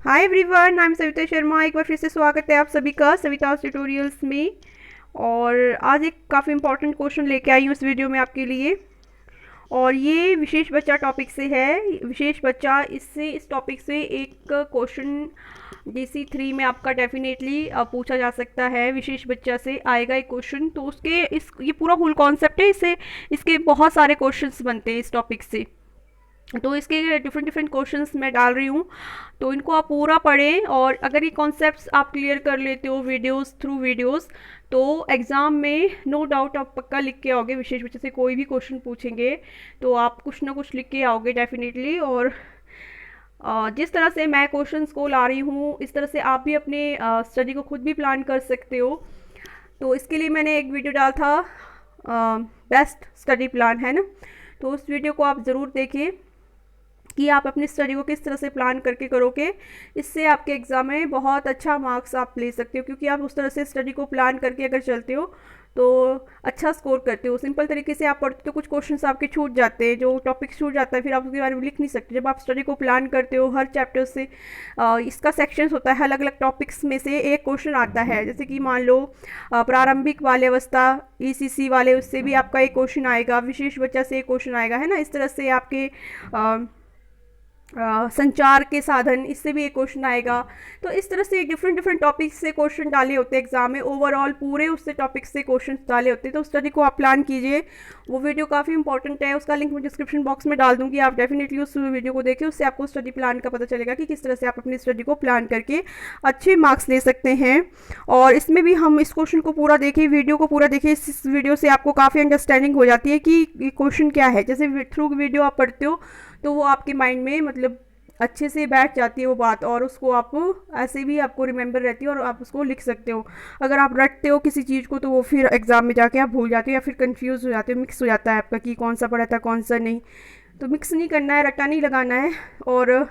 Hi everyone, I am Savita Sharma. एक बार फिर से स्वागत है आप सभी का सविता ट्यूटोरियल्स में। और आज एक काफ़ी इंपॉर्टेंट क्वेश्चन लेके आई हूँ इस वीडियो में आपके लिए। और ये विशेष बच्चा टॉपिक से है। विशेष बच्चा इस टॉपिक से एक क्वेश्चन DC3 में आपका डेफिनेटली पूछा जा सकता है। विशेष बच्चा से आएगा एक क्वेश्चन, तो उसके इस ये पूरा होल कॉन्सेप्ट है। इसके बहुत सारे क्वेश्चंस बनते हैं इस टॉपिक से। तो इसके डिफरेंट डिफरेंट क्वेश्चंस मैं डाल रही हूँ, तो इनको आप पूरा पढ़ें। और अगर ये कॉन्सेप्ट्स आप क्लियर कर लेते हो वीडियोस, तो एग्ज़ाम में नो डाउट आप पक्का लिख के आओगे। विशेष बच्चे से कोई भी क्वेश्चन पूछेंगे तो आप कुछ ना कुछ लिख के आओगे डेफिनेटली। और जिस तरह से मैं क्वेश्चंस को ला रही हूँ, इस तरह से आप भी अपने स्टडी को खुद भी प्लान कर सकते हो। तो इसके लिए मैंने एक वीडियो डाला था, बेस्ट स्टडी प्लान, है ना। तो उस वीडियो को आप ज़रूर देखें कि आप अपनी स्टडी को किस तरह से प्लान करके करोगे। इससे आपके एग्ज़ाम में बहुत अच्छा मार्क्स आप ले सकते हो, क्योंकि आप उस तरह से स्टडी को प्लान करके अगर चलते हो तो अच्छा स्कोर करते हो। सिंपल तरीके से आप पढ़ते हो तो कुछ क्वेश्चंस आपके छूट जाते हैं, जो टॉपिक छूट जाता है फिर आप उसके बारे में लिख नहीं सकते। जब आप स्टडी को प्लान करते हो, हर चैप्टर से इसका सेक्शंस होता है, अलग अलग टॉपिक्स में से एक क्वेश्चन आता है। जैसे कि मान लो प्रारंभिक बाल्यावस्था ECC वाले, उससे भी आपका एक क्वेश्चन आएगा। विशेष बच्चा से एक क्वेश्चन आएगा, है ना। इस तरह से आपके संचार के साधन, इससे भी एक क्वेश्चन आएगा। तो इस तरह से डिफरेंट डिफरेंट टॉपिक्स से क्वेश्चन डाले होते हैं एग्जाम में। ओवरऑल पूरे उससे टॉपिक से क्वेश्चन डाले होते हैं। तो स्टडी को आप प्लान कीजिए। वो वीडियो काफ़ी इंपॉर्टेंट है, उसका लिंक मैं डिस्क्रिप्शन बॉक्स में डाल दूंगी। आप डेफिनेटली उस वीडियो को देखिए, उससे आपको स्टडी प्लान का पता चलेगा कि किस तरह से आप अपनी स्टडी को प्लान करके अच्छे मार्क्स ले सकते हैं। और इसमें भी हम इस क्वेश्चन को पूरा देखें, वीडियो को पूरा देखें। इस वीडियो से आपको काफ़ी अंडरस्टैंडिंग हो जाती है कि क्वेश्चन क्या है। जैसे थ्रू वीडियो आप पढ़ते हो तो वो आपके माइंड में मतलब अच्छे से बैठ जाती है वो बात, और उसको आप ऐसे भी आपको रिमेंबर रहती है और आप उसको लिख सकते हो। अगर आप रटते हो किसी चीज़ को तो वो फिर एग्ज़ाम में जाके आप भूल जाते हो, या फिर कंफ्यूज हो जाते हो, मिक्स हो जाता है आपका कि कौन सा पढ़ा था कौन सा नहीं। तो मिक्स नहीं करना है, रट्टा नहीं लगाना है, और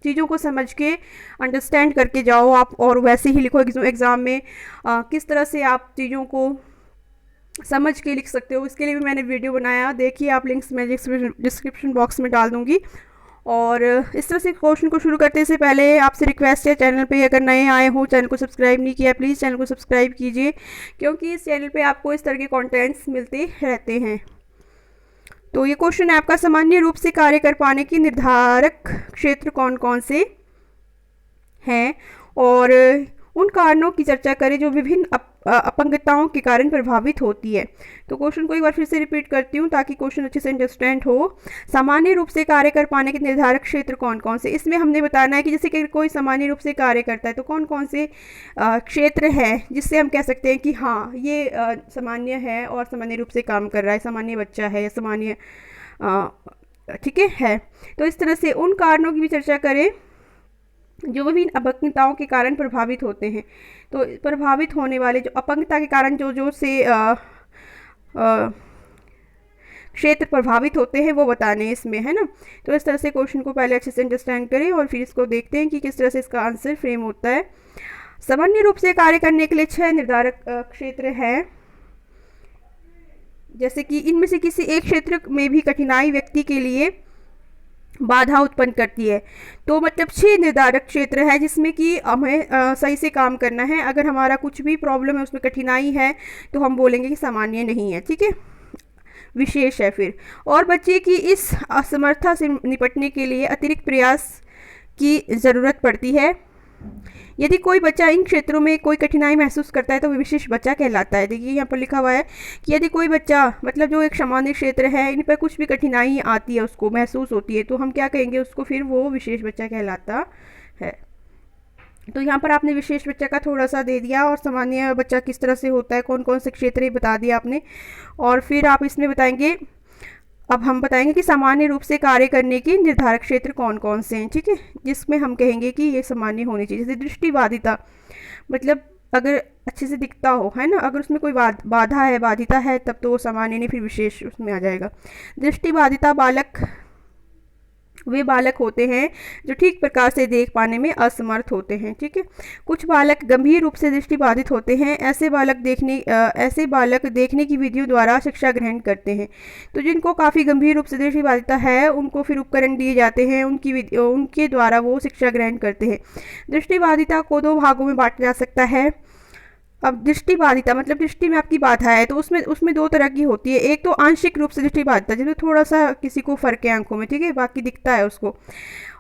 चीज़ों को समझ के अंडरस्टैंड करके जाओ आप, और वैसे ही लिखो एग्ज़ाम में। किस तरह से आप चीज़ों को समझ के लिख सकते हो, इसके लिए भी मैंने वीडियो बनाया। देखिए आप, लिंक्स मैं डिस्क्रिप्शन बॉक्स में डाल दूँगी। और इस तरह से क्वेश्चन को शुरू करने से पहले आपसे रिक्वेस्ट है, चैनल पे अगर नए आए हो, चैनल को सब्सक्राइब नहीं किया, प्लीज़ चैनल को सब्सक्राइब कीजिए, क्योंकि इस चैनल पे आपको इस तरह के कंटेंट्स मिलते रहते हैं। तो ये क्वेश्चन है आपका, सामान्य रूप से कार्य कर पाने की निर्धारक क्षेत्र कौन कौन से हैं, और उन कारणों की चर्चा करें जो विभिन्न अपंगताओं के कारण प्रभावित होती है। तो क्वेश्चन को एक बार फिर से रिपीट करती हूँ ताकि क्वेश्चन अच्छे से अंडरस्टैंड हो। सामान्य रूप से कार्य कर पाने के निर्धारक क्षेत्र कौन कौन से, इसमें हमने बताना है कि जैसे कि कोई सामान्य रूप से कार्य करता है तो कौन कौन से क्षेत्र हैं जिससे हम कह सकते हैं कि हाँ ये सामान्य है और सामान्य रूप से काम कर रहा है, सामान्य बच्चा है या सामान्य, ठीक है। तो इस तरह से उन कारणों की भी चर्चा करें जो विभिन्न अपंगताओं के कारण प्रभावित होते हैं। तो प्रभावित होने वाले जो अपंगता के कारण जो जो से क्षेत्र प्रभावित होते हैं वो बताने इसमें, है ना। तो इस तरह से क्वेश्चन को पहले अच्छे से अंडरस्टैंड करें और फिर इसको देखते हैं कि किस तरह से इसका आंसर फ्रेम होता है। सामान्य रूप से कार्य करने के लिए 6 निर्धारक क्षेत्र हैं। जैसे कि इनमें से किसी एक क्षेत्र में भी कठिनाई व्यक्ति के लिए बाधा उत्पन्न करती है। तो मतलब 6 निर्धारक क्षेत्र है जिसमें कि हमें सही से काम करना है। अगर हमारा कुछ भी प्रॉब्लम है, उसमें कठिनाई है, तो हम बोलेंगे कि सामान्य नहीं है, ठीक है, विशेष है फिर। और बच्चे की इस असमर्थता से निपटने के लिए अतिरिक्त प्रयास की ज़रूरत पड़ती है। यदि कोई बच्चा इन क्षेत्रों में कोई कठिनाई महसूस करता है तो वह विशेष बच्चा कहलाता है। देखिए यहाँ पर लिखा हुआ है कि यदि कोई बच्चा मतलब जो एक सामान्य क्षेत्र है, इन पर कुछ भी कठिनाई आती है, उसको महसूस होती है, तो हम क्या कहेंगे उसको, फिर वो विशेष बच्चा कहलाता है। तो यहाँ पर आपने विशेष बच्चा का थोड़ा सा दे दिया, और सामान्य बच्चा किस तरह से होता है, कौन कौन से क्षेत्र बता दिया आपने। और फिर आप इसमें बताएंगे, अब हम बताएंगे कि सामान्य रूप से कार्य करने के निर्धारक क्षेत्र कौन कौन से हैं, ठीक है, जिसमें हम कहेंगे कि ये सामान्य होनी चाहिए। जैसे दृष्टिबाधिता, मतलब अगर अच्छे से दिखता हो, है ना, अगर उसमें कोई बाधा है, बाधिता है, तब तो वो सामान्य नहीं, फिर विशेष उसमें आ जाएगा। दृष्टिबाधिता बालक वे बालक होते हैं जो ठीक प्रकार से देख पाने में असमर्थ होते हैं। ठीक है, कुछ बालक गंभीर रूप से दृष्टिबाधित होते हैं। ऐसे बालक देखने की विधियों द्वारा शिक्षा ग्रहण करते हैं। तो जिनको काफ़ी गंभीर रूप से दृष्टिबाधिता है उनको फिर उपकरण दिए जाते हैं, उनके द्वारा वो शिक्षा ग्रहण करते हैं। दृष्टिबाधिता को दो भागों में बांटा जा सकता है। अब दृष्टिबाधिता मतलब दृष्टि में आपकी बाधा है, तो उसमें दो तरह की होती है। एक तो आंशिक रूप से दृष्टिबाधिता, जिसमें थोड़ा सा किसी को फर्क है आंखों में, ठीक है, बाकी दिखता है उसको।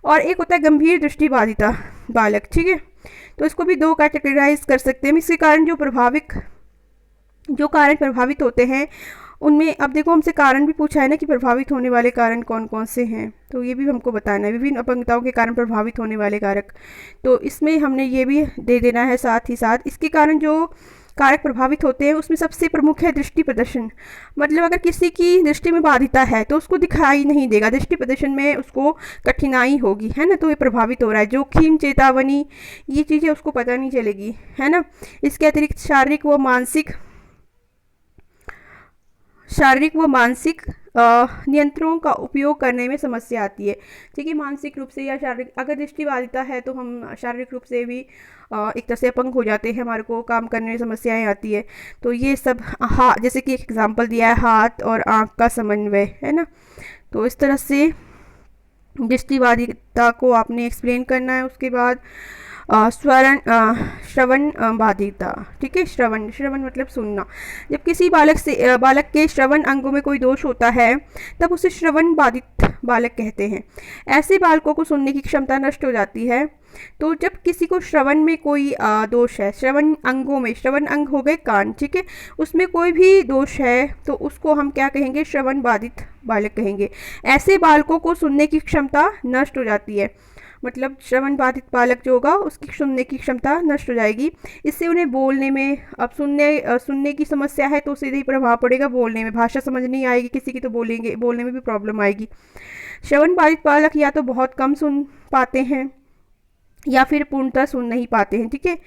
और एक होता है गंभीर दृष्टिबाधिता बालक। ठीक है, तो इसको भी दो कैटेगराइज कर सकते हैं। इसके कारण जो कारण प्रभावित होते हैं उनमें, अब देखो हमसे कारण भी पूछा है ना कि प्रभावित होने वाले कारण कौन कौन से हैं, तो ये भी हमको बताना है। विभिन्न अपंगताओं के कारण प्रभावित होने वाले कारक, तो इसमें हमने ये भी दे देना है साथ ही साथ। इसके कारण जो कारक प्रभावित होते हैं उसमें सबसे प्रमुख है दृष्टि प्रदर्शन। मतलब अगर किसी की दृष्टि में बाधिता है तो उसको दिखाई नहीं देगा, दृष्टि प्रदर्शन में उसको कठिनाई होगी, है ना, तो ये प्रभावित हो रहा है। जोखिम, चेतावनी, ये चीज़ें उसको पता नहीं चलेगी, है ना। इसके अतिरिक्त शारीरिक व मानसिक नियंत्रणों का उपयोग करने में समस्या आती है। ठीक है, मानसिक रूप से या शारीरिक, अगर दृष्टिबाधिता है तो हम शारीरिक रूप से भी एक तरह से अपंग हो जाते हैं, हमारे को काम करने में समस्याएं आती है। तो ये सब जैसे कि एक एग्जांपल दिया है, हाथ और आँख का समन्वय, है ना। तो इस तरह से दृष्टिबाधिता को आपने एक्सप्लेन करना है। उसके बाद श्रवण बाधिता। ठीक है, श्रवण मतलब सुनना। जब किसी बालक के श्रवण अंगों में कोई दोष होता है तब उसे श्रवण बाधित बालक कहते हैं। ऐसे बालकों को सुनने की क्षमता नष्ट हो जाती है। तो जब किसी को श्रवण में कोई दोष है, श्रवण अंग हो गए कान, ठीक है, उसमें कोई भी दोष है तो उसको हम क्या कहेंगे, श्रवण बाधित बालक कहेंगे। ऐसे बालकों को सुनने की क्षमता नष्ट हो जाती है। मतलब श्रवण बाधित बालक जो होगा उसकी सुनने की क्षमता नष्ट हो जाएगी। इससे उन्हें बोलने में, अब सुनने की समस्या है तो सीधे ही प्रभाव पड़ेगा बोलने में। भाषा समझ नहीं आएगी किसी की तो बोलने में भी प्रॉब्लम आएगी। श्रवण बाधित बालक या तो बहुत कम सुन पाते हैं या फिर पूर्णतः सुन नहीं पाते हैं। ठीक है,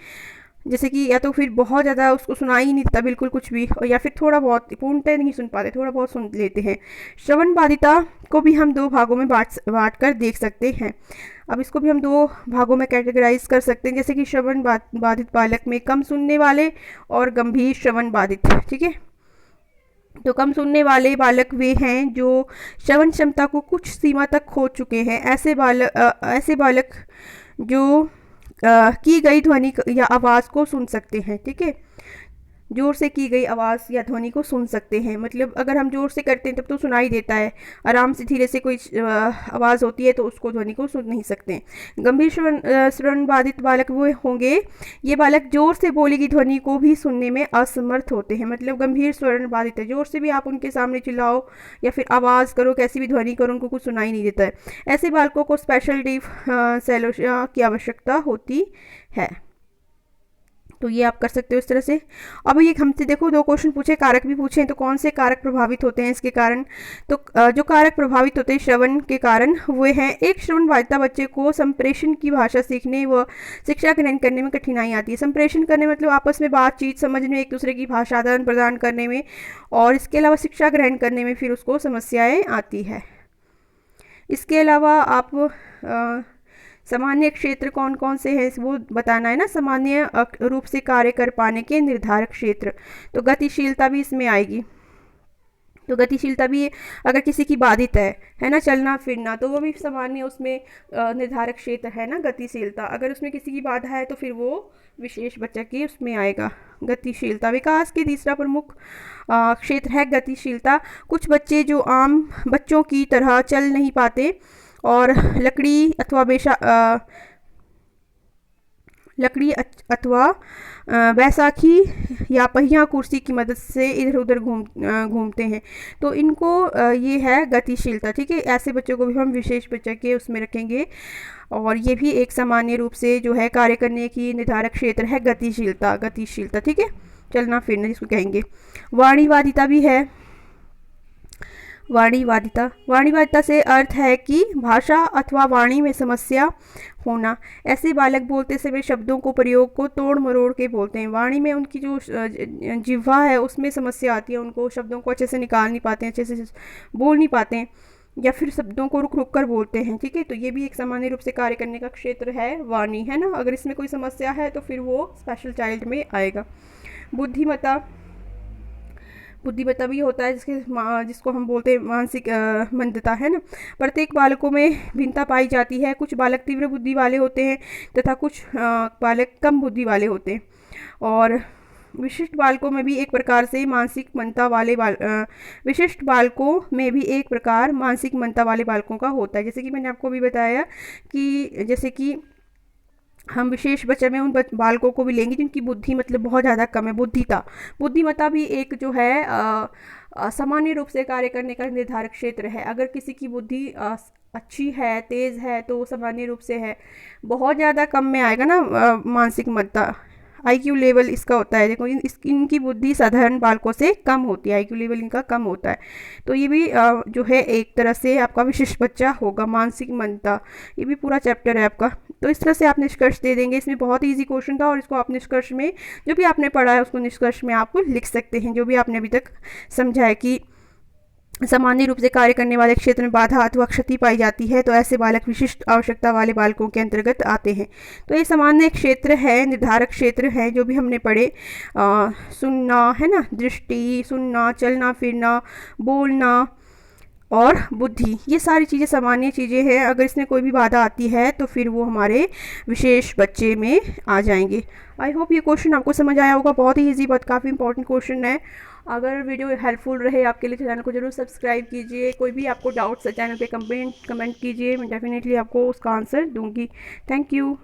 जैसे कि या तो फिर बहुत ज़्यादा उसको सुनाई ही नहीं देता बिल्कुल कुछ भी, और या फिर थोड़ा बहुत, पूर्णतः नहीं सुन पाते, थोड़ा बहुत सुन लेते हैं। श्रवण बाधिता को भी हम दो भागों में बांट कर देख सकते हैं। अब इसको भी हम दो भागों में कैटेगराइज कर सकते हैं, जैसे कि श्रवण बाधित बालक में कम सुनने वाले और गंभीर श्रवण बाधित। ठीक है, तो कम सुनने वाले बालक वे हैं जो श्रवण क्षमता को कुछ सीमा तक खो चुके हैं। ऐसे बालक जो की गई ध्वनि या आवाज़ को सुन सकते हैं। ठीक है, जोर से की गई आवाज़ या ध्वनि को सुन सकते हैं। मतलब अगर हम जोर से करते हैं तब तो सुनाई देता है, आराम से धीरे से कोई आवाज़ होती है तो उसको ध्वनि को सुन नहीं सकते। गंभीर श्रवण बाधित बालक वो होंगे, ये बालक जोर से बोली गई ध्वनि को भी सुनने में असमर्थ होते हैं। मतलब गंभीर श्रवण बाधित है, जोर से भी आप उनके सामने चिल्लाओ या फिर आवाज़ करो, कैसी भी ध्वनि करो, उनको कुछ सुनाई नहीं देता है। ऐसे बालकों को स्पेशल डीप सेलोसिया की आवश्यकता होती है। तो ये आप कर सकते हो इस तरह से। अब ये हमसे देखो दो क्वेश्चन पूछे, कारक भी पूछे, तो कौन से कारक प्रभावित होते हैं इसके कारण। तो जो कारक प्रभावित होते हैं श्रवण के कारण वो हैं, एक श्रवण बाधिता बच्चे को संप्रेषण की भाषा सीखने व शिक्षा ग्रहण करने में कठिनाई आती है। संप्रेषण करने मतलब आपस में बातचीत समझने, एक दूसरे की भाषा आदान प्रदान करने में, और इसके अलावा शिक्षा ग्रहण करने में फिर उसको समस्याएँ आती है। इसके अलावा आप सामान्य क्षेत्र कौन कौन से हैं वो बताना है ना। सामान्य रूप से कार्य कर पाने के निर्धारक क्षेत्र, तो गतिशीलता भी इसमें आएगी। तो गतिशीलता भी अगर किसी की बाधित है ना, चलना फिरना, तो वो भी सामान्य उसमें निर्धारक क्षेत्र है ना गतिशीलता। अगर उसमें किसी की बाधा है तो फिर वो विशेष बच्चा की उसमें आएगा गतिशीलता। विकास के तीसरा प्रमुख क्षेत्र है गतिशीलता। कुछ बच्चे जो आम बच्चों की तरह चल नहीं पाते और लकड़ी अथवा बैसाखी या पहिया कुर्सी की मदद से इधर उधर घूमते हैं, तो इनको ये है गतिशीलता। ठीक है, ऐसे बच्चों को भी हम विशेष बच्चे के उसमें रखेंगे, और ये भी एक सामान्य रूप से जो है कार्य करने की निर्धारक क्षेत्र है गतिशीलता। ठीक है, चलना फिरना जिसको कहेंगे। वाणीवादिता भी है। वाणीवादिता से अर्थ है कि भाषा अथवा वाणी में समस्या होना। ऐसे बालक बोलते समय शब्दों को प्रयोग को तोड़ मरोड़ के बोलते हैं। वाणी में उनकी जो जिह्वा है उसमें समस्या आती है, उनको शब्दों को अच्छे से निकाल नहीं पाते हैं, अच्छे से बोल नहीं पाते हैं, या फिर शब्दों को रुक रुक कर बोलते हैं, ठीक है। तो ये भी एक सामान्य रूप से कार्य करने का क्षेत्र है वाणी, है ना। अगर इसमें कोई समस्या है तो फिर वो स्पेशल चाइल्ड में आएगा। बुद्धिमत्ता, बुद्धिमत्ता भी होता है जिसको हम बोलते हैं मानसिक मंदता, है ना। प्रत्येक बालकों में भिन्नता पाई जाती है। कुछ बालक तीव्र बुद्धि वाले होते हैं तथा कुछ बालक कम बुद्धि वाले होते हैं। और विशिष्ट बालकों में भी एक प्रकार से मानसिक मंदता वाले विशिष्ट बालकों में भी एक प्रकार मानसिक मंदता वाले बालकों का होता है। जैसे कि मैंने आपको भी बताया कि जैसे कि हम विशेष बच्चे में उन बालकों को भी लेंगे जिनकी बुद्धि मतलब बहुत ज़्यादा कम है। बुद्धिमत्ता भी एक जो है सामान्य रूप से कार्य करने का निर्धारक क्षेत्र है। अगर किसी की बुद्धि अच्छी है, तेज़ है, तो सामान्य रूप से है। बहुत ज़्यादा कम में आएगा ना मानसिक मंदता। आईक्यू लेवल इसका होता है, देखो इनकी बुद्धि साधारण बालकों से कम होती है, आईक्यू लेवल इनका कम होता है। तो ये भी जो है एक तरह से आपका विशिष्ट बच्चा होगा। मानसिक मंदता, ये भी पूरा चैप्टर है आपका। तो इस तरह से आप निष्कर्ष दे देंगे। इसमें बहुत ईजी क्वेश्चन था और इसको आप निष्कर्ष में जो भी आपने पढ़ा है उसको निष्कर्ष में आप लिख सकते हैं। जो भी आपने अभी तक समझा है कि सामान्य रूप से कार्य करने वाले क्षेत्र में बाधा अथवा क्षति पाई जाती है तो ऐसे बालक विशिष्ट आवश्यकता वाले बालकों के अंतर्गत आते हैं। तो ये सामान्य क्षेत्र है, निर्धारक क्षेत्र है जो भी हमने पढ़े। सुनना, है ना, दृष्टि, सुनना, चलना फिरना, बोलना और बुद्धि, ये सारी चीज़ें सामान्य चीज़ें हैं। अगर इसमें कोई भी बाधा आती है तो फिर वो हमारे विशेष बच्चे में आ जाएंगे। आई होप ये क्वेश्चन आपको समझ आया होगा। बहुत ही ईजी बट काफ़ी इंपॉर्टेंट क्वेश्चन है। अगर वीडियो हेल्पफुल रहे आपके लिए तो चैनल को जरूर सब्सक्राइब कीजिए। कोई भी आपको डाउट्स है चैनल पे कमेंट कीजिए, मैं डेफिनेटली आपको उसका आंसर दूंगी। Thank you.